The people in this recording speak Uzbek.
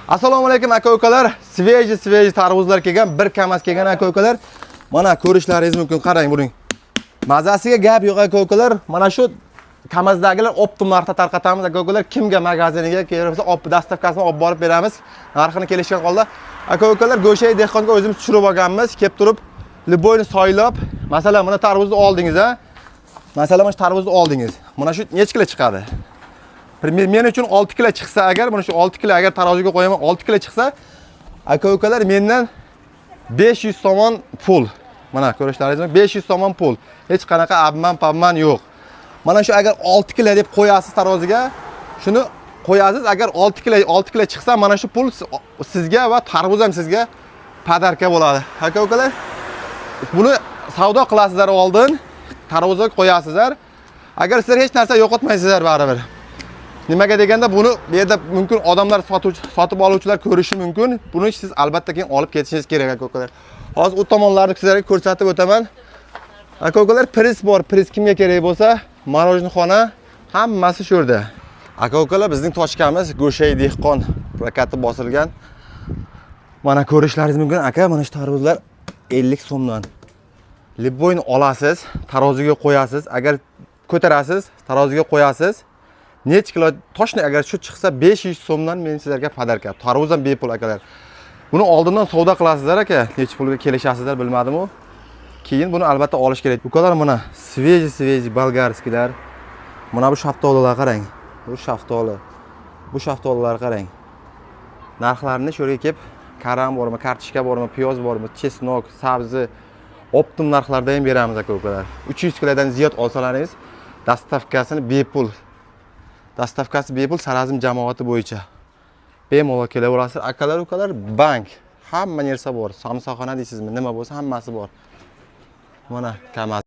Assalomu alaykum aka-ukalar. Sveji tarvuzlar kelgan, bir kamas kelgan aka-ukalar. Mana ko'rishlaringiz mumkin, qarang buning. Mazasiga gap yo'q aka-ukalar. Mana shu kamazdagilar optim narxda tarqatamiz aka-ukalar. Kimga magaziniga kerak bo'lsa, dastavkasini olib borib beramiz. Narxini kelishgan holda aka-ukalar Go'shay dehqonga o'zimiz tushirib olganmiz. Kelib turib, liboyni soylab, masalan, mana tarvuzni oldingiz, ha? Masalan, mana tarvuzni oldingiz. Mana shu necha kilo chiqadi? Men uchun 6 kilo chiqsa agar, mana shu 6 kilo agar taroziga qo'yaman, 6 kilo chiqsa, aka-ukalar mendan 500 somon pul. Mana ko'rishlaringiz mumkin, 500 somon pul. Hech qanaqa abman yo'q. Mana shu agar 6 kilo deb qo'yasiz taroziga, shuni qo'yasiz, agar 6 kilo chiqsa, mana shu pul sizga va tarvuz ham sizga padarka bo'ladi. Aka-ukalar, buni savdo qilasizlar oldin, tarvuzga qo'yasizlar. Agar sizlar hech narsa yo'qotmaysizlar baribir. Nimaga deganda buni bu yerda mumkin odamlar sotib oluvchilar ko'rishi mumkin. Buni siz albatta keyin olib ketishingiz kerak aka-ukalar. Hozir u tomonlarni sizlarga ko'rsatib o'taman. Aka-ukalar, priz bor. Priz kimga kerak bo'lsa, marojnixona hammasi shu yerda. Aka-ukalar, bizning tochkamiz Go'shay dehqon plakati bosilgan. Mana ko'rishlaringiz mumkin. Aka, mana shu tarvuzlar 50 so'mdan. Liboyni olasiz, taroziga qo'yasiz. Agar ko'tarasiz, taroziga qo'yasiz. Nech kilo toshni agar shu chiqsa 500 so'mdan men sizlarga padarka. Tarvuz ham bepul akalar. Buni oldindan savdo qilasizlar aka. Nech pulga kelishasizlar bilmadim-ku. Keyin buni albatta olish kerak. Ukalar, mana sveji bolgarskilar. Mana bu shaftolilar qarang. Bu shaftoli. Bu shaftolilar qarang. Narxlarini shu yerga kelib, karam bormi, kartoshka bormi, piyoz bormi, chesnok, sabzi optim narxlarda ham beramiz aka-ukalar. 300 kilodan ziyod olsalaringiz, dastavkasini bepul. Dastavkasi bepul Sarazim jamoati bo'yicha. Bemalol kelaverasiz. Akalar, ukalar, bank. Hamma narsa bor. Samsaxona deysizmi, nima bo'lsa hammasi bor. Mana kamaz.